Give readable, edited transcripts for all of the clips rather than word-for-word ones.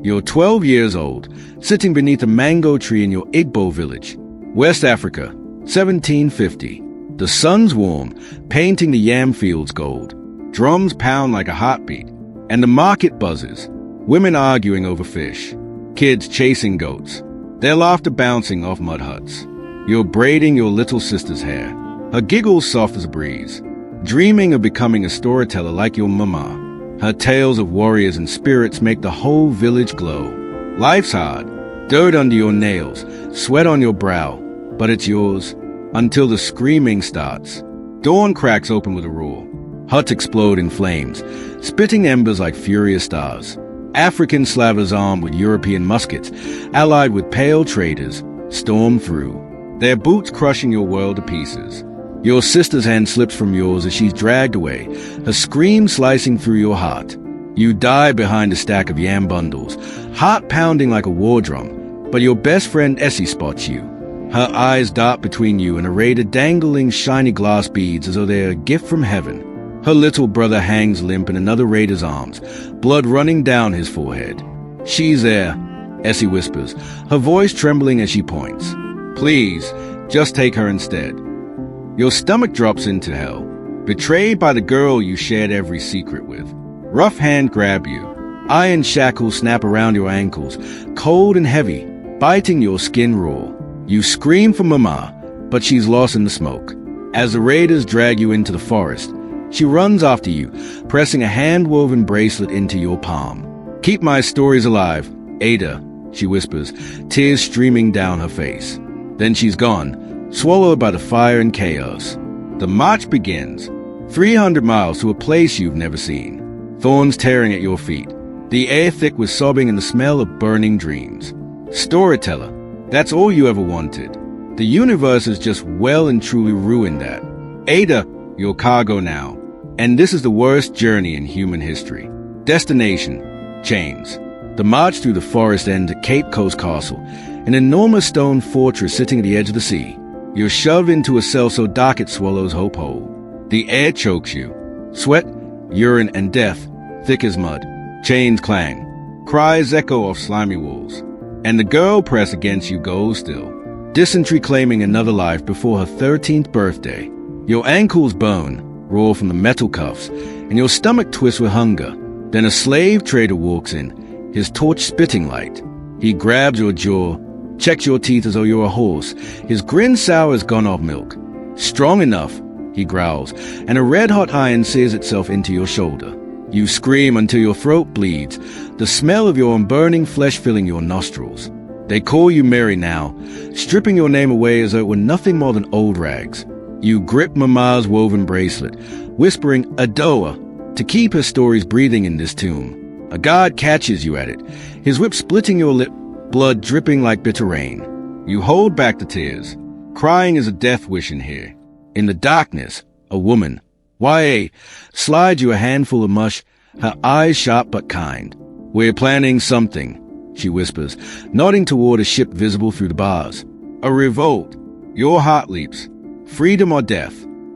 You're 12 years old, sitting beneath a mango tree in your Igbo village, West Africa, 1750. The sun's warm, painting the yam fields gold. Drums pound like a heartbeat, and the market buzzes. Women arguing over fish, kids chasing goats, their laughter bouncing off mud huts. You're braiding your little sister's hair, her giggles soft as a breeze, dreaming of becoming a storyteller like your mama. Her tales of warriors and spirits make the whole village glow. Life's hard, dirt under your nails, sweat on your brow, but it's yours until the screaming starts. Dawn cracks open with a roar. Huts explode in flames, spitting embers like furious stars. African slavers armed with European muskets, allied with pale traders, storm through, their boots crushing your world to pieces. Your sister's hand slips from yours as she's dragged away, her scream slicing through your heart. You die behind a stack of yam bundles, heart pounding like a war drum, but your best friend Essie spots you. Her eyes dart between you and arrayed a dangling shiny glass beads as though they're a gift from heaven. Her little brother hangs limp in another raider's arms, blood running down his forehead. She's there, Essie whispers, her voice trembling as she points. Please, just take her instead. Your stomach drops into hell, betrayed by the girl you shared every secret with. Rough hand grab you. Iron shackles snap around your ankles, cold and heavy, biting your skin raw. You scream for Mama, but she's lost in the smoke. As the raiders drag you into the forest, she runs after you, pressing a hand-woven bracelet into your palm. Keep my stories alive, Ada, she whispers, tears streaming down her face. Then she's gone, swallowed by the fire and chaos. The march begins, 300 miles to a place you've never seen. Thorns tearing at your feet, the air thick with sobbing and the smell of burning dreams. Storyteller, that's all you ever wanted. The universe has just well and truly ruined that. Ada, your cargo now. And this is the worst journey in human history. Destination, chains. The march through the forest ends at Cape Coast Castle, an enormous stone fortress sitting at the edge of the sea. You're shoved into a cell so dark it swallows hope whole. The air chokes you. Sweat, urine, and death, thick as mud. Chains clang. Cries echo off slimy walls. And the girl pressed against you goes still. Dysentery claiming another life before her 13th birthday. Your ankles burn, raw from the metal cuffs, and your stomach twists with hunger. Then a slave trader walks in, his torch spitting light. He grabs your jaw, checks your teeth as though you're a horse. His grin sour as gone-off milk. Strong enough, he growls, and a red-hot iron sears itself into your shoulder. You scream until your throat bleeds, the smell of your unburning flesh filling your nostrils. They call you Mary now, stripping your name away as though it were nothing more than old rags. You grip Mama's woven bracelet, whispering Adoa to keep her stories breathing in this tomb. A guard catches you at it, his whip splitting your lip, blood dripping like bitter rain. You hold back the tears. Crying is a death wish in here. In the darkness, a woman, YA, slides you a handful of mush, her eyes sharp but kind. We're planning something, she whispers, nodding toward a ship visible through the bars. A revolt. Your heart leaps. Freedom or death.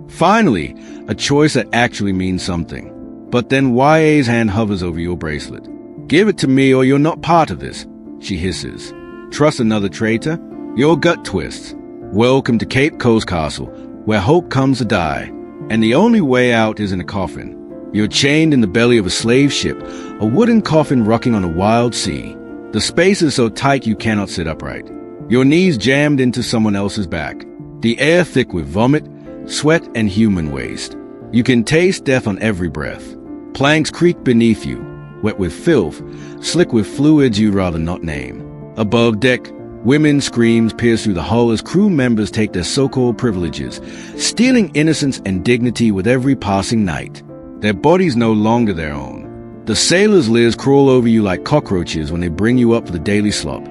Finally, a choice that actually means something. But then YA's hand hovers over your bracelet. Give it to me or you're not part of this, she hisses. Trust another traitor? Your gut twists. Welcome to Cape Coast Castle, where hope comes to die, and the only way out is in a coffin. You're chained in the belly of a slave ship, a wooden coffin rocking on a wild sea. The space is so tight you cannot sit upright. Your knees jammed into someone else's back. The air thick with vomit, sweat, and human waste. You can taste death on every breath. Planks creak beneath you, wet with filth, slick with fluids you'd rather not name. Above deck, women's screams pierce through the hull as crew members take their so-called privileges, stealing innocence and dignity with every passing night. Their bodies no longer their own. The sailors' lids crawl over you like cockroaches when they bring you up for the daily slop,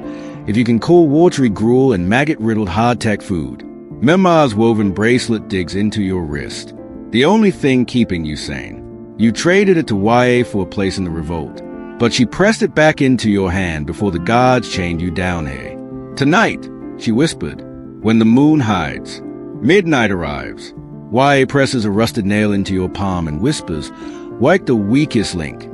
if you can call watery gruel and maggot-riddled hardtack food. Mema's woven bracelet digs into your wrist, the only thing keeping you sane. You traded it to YA for a place in the revolt, but she pressed it back into your hand before the guards chained you down here. Tonight, she whispered, when the moon hides. Midnight arrives. YA presses a rusted nail into your palm and whispers, wipe the weakest link.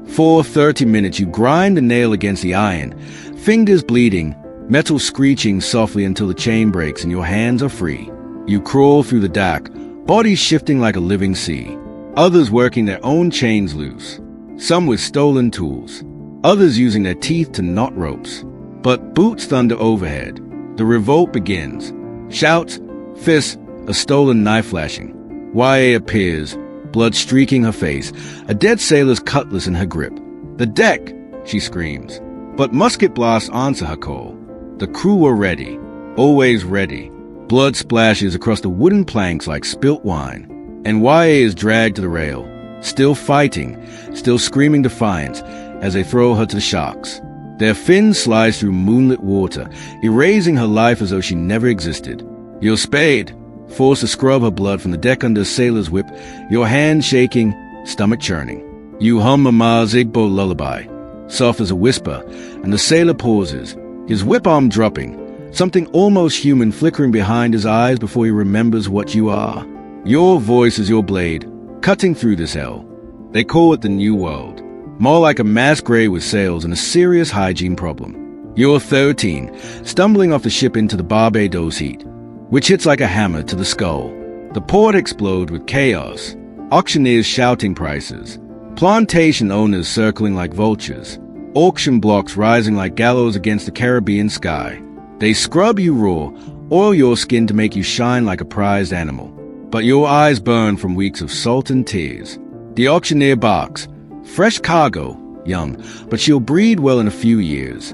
For 30 minutes you grind a nail against the iron, fingers bleeding, metal screeching softly until the chain breaks and your hands are free. You crawl through the dark, bodies shifting like a living sea. Others working their own chains loose. Some with stolen tools. Others using their teeth to knot ropes. But boots thunder overhead. The revolt begins. Shouts, fists, a stolen knife flashing. YA appears, blood streaking her face, a dead sailor's cutlass in her grip. "The deck!" she screams. But musket blasts answer her call. The crew were ready, always ready. Blood splashes across the wooden planks like spilt wine. And YA is dragged to the rail, still fighting, still screaming defiance as they throw her to the sharks. Their fins slide through moonlit water, erasing her life as though she never existed. Your spade, forced to scrub her blood from the deck under a sailor's whip, your hand shaking, stomach churning. You hum Mama's Igbo lullaby, soft as a whisper, and the sailor pauses, his whip arm dropping, something almost human flickering behind his eyes before he remembers what you are. Your voice is your blade, cutting through this hell. They call it the New World. More like a mass grave with sails and a serious hygiene problem. You're 13, stumbling off the ship into the Barbados heat, which hits like a hammer to the skull. The port explodes with chaos, auctioneers shouting prices, plantation owners circling like vultures, auction blocks rising like gallows against the Caribbean sky. They scrub you raw, oil your skin to make you shine like a prized animal. But your eyes burn from weeks of salt and tears. The auctioneer barks, fresh cargo, young, but she'll breed well in a few years.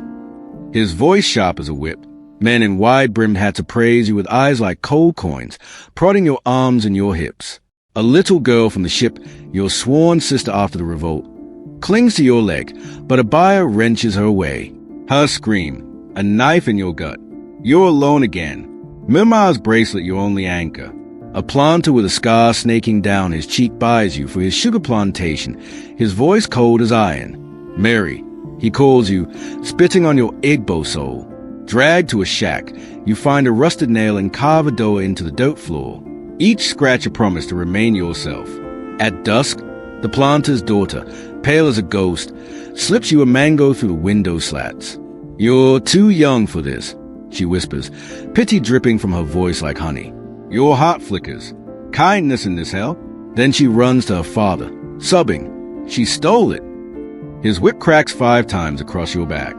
His voice sharp as a whip. Men in wide-brimmed hats appraise you with eyes like cold coins, prodding your arms and your hips. A little girl from the ship, your sworn sister after the revolt, clings to your leg, but a buyer wrenches her away. Her scream, a knife in your gut. You're alone again. Mama's bracelet your only anchor. A planter with a scar snaking down his cheek buys you for his sugar plantation, his voice cold as iron. Mary, he calls you, spitting on your Igbo soul. Dragged to a shack, you find a rusted nail and carve a door into the dirt floor. Each scratch a promise to remain yourself. At dusk, the planter's daughter, pale as a ghost, slips you a mango through the window slats. "You're too young for this," she whispers, pity dripping from her voice like honey. Your heart flickers. Kindness in this hell. Then she runs to her father, sobbing. She stole it. His whip cracks 5 times across your back.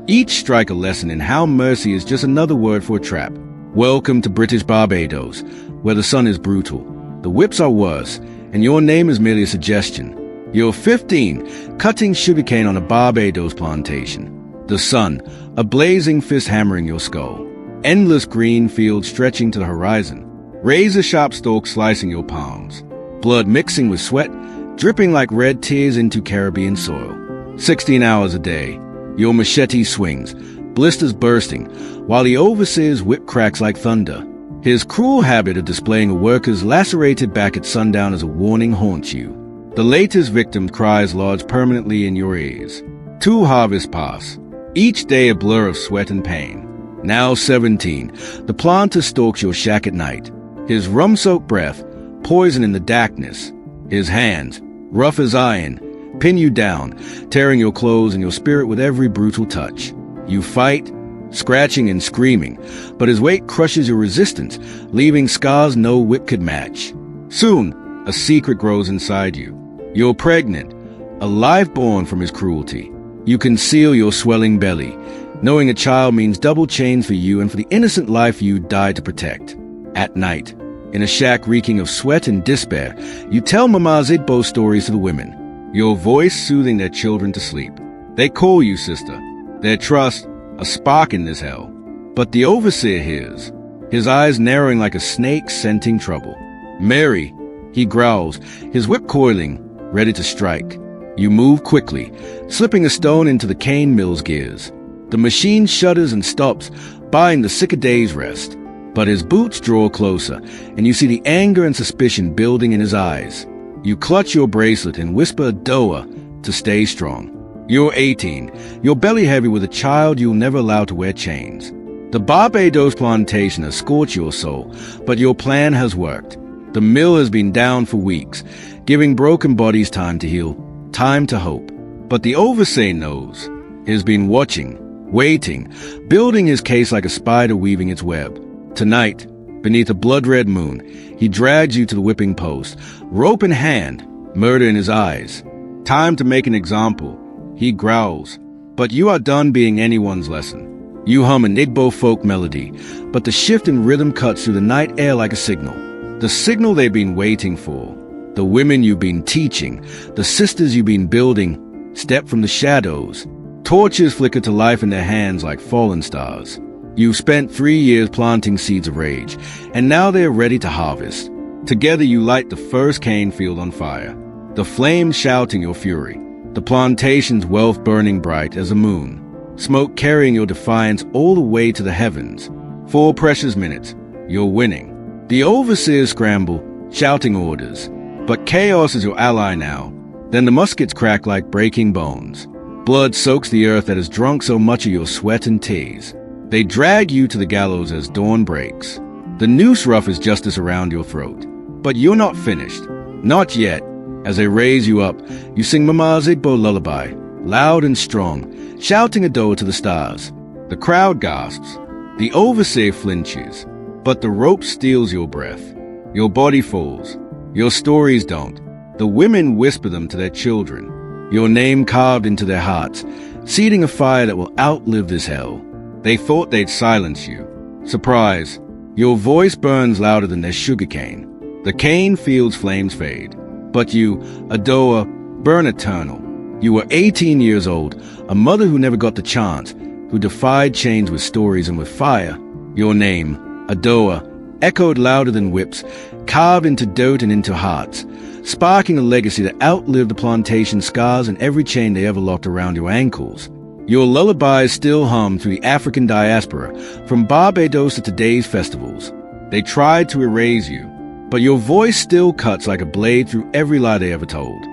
Each strike a lesson in how mercy is just another word for a trap. Welcome to British Barbados, where the sun is brutal. The whips are worse, and your name is merely a suggestion. You're 15, cutting sugarcane on a Barbados plantation. The sun, a blazing fist hammering your skull. Endless green fields stretching to the horizon. Razor-sharp stalks slicing your palms. Blood mixing with sweat, dripping like red tears into Caribbean soil. 16 hours a day. Your machete swings, blisters bursting, while the overseer's whip cracks like thunder. His cruel habit of displaying a worker's lacerated back at sundown as a warning haunts you. The latest victim cries lodge permanently in your ears. 2 harvests pass, each day a blur of sweat and pain. Now 17, the planter stalks your shack at night. His rum-soaked breath, poison in the darkness. His hands, rough as iron, pin you down, tearing your clothes and your spirit with every brutal touch. You fight, scratching and screaming, but his weight crushes your resistance, leaving scars no whip could match. Soon, a secret grows inside you. You're pregnant, a life born from his cruelty. You conceal your swelling belly, knowing a child means double chains for you and for the innocent life you died to protect. At night, in a shack reeking of sweat and despair, you tell Mama's Igbo stories to the women, your voice soothing their children to sleep. They call you sister, their trust, a spark in this hell. But the overseer hears, his eyes narrowing like a snake scenting trouble. Mary, he growls, his whip coiling, ready to strike. You move quickly, slipping a stone into the cane mill's gears. The machine shudders and stops, buying the sick a day's rest. But his boots draw closer, and you see the anger and suspicion building in his eyes. You clutch your bracelet and whisper Doa to stay strong. You're 18, your belly heavy with a child you'll never allow to wear chains. The Barbados plantation has scorched your soul, but your plan has worked. The mill has been down for weeks, giving broken bodies time to heal, time to hope. But the overseer knows. He's been watching, waiting, building his case like a spider weaving its web. Tonight, beneath a blood-red moon, he drags you to the whipping post, rope in hand, murder in his eyes. Time to make an example. He growls. But you are done being anyone's lesson. You hum an Igbo folk melody, but the shift in rhythm cuts through the night air like a signal. The signal they've been waiting for. The women you've been teaching, the sisters you've been building, step from the shadows. Torches flicker to life in their hands like fallen stars. You've spent 3 years planting seeds of rage, and now they're ready to harvest. Together you light the first cane field on fire, the flames shouting your fury, the plantation's wealth burning bright as a moon, smoke carrying your defiance all the way to the heavens. 4 precious minutes, you're winning. The overseers scramble, shouting orders, but chaos is your ally now. Then the muskets crack like breaking bones. Blood soaks the earth that has drunk so much of your sweat and tears. They drag you to the gallows as dawn breaks. The noose rough is justice around your throat. But you're not finished. Not yet. As they raise you up, you sing Mama's Igbo lullaby, loud and strong, shouting Ado to the stars. The crowd gasps. The overseer flinches. But the rope steals your breath. Your body falls. Your stories don't. The women whisper them to their children. Your name carved into their hearts, seeding a fire that will outlive this hell. They thought they'd silence you. Surprise. Your voice burns louder than their sugarcane. The cane fields flames fade. But you, Adoa, burn eternal. You were 18 years old, a mother who never got the chance, who defied change with stories and with fire. Your name, Adoa, echoed louder than whips, carved into dirt and into hearts, sparking a legacy that outlived the plantation scars and every chain they ever locked around your ankles. Your lullabies still hum through the African diaspora, from Barbados to today's festivals. They tried to erase you, but your voice still cuts like a blade through every lie they ever told.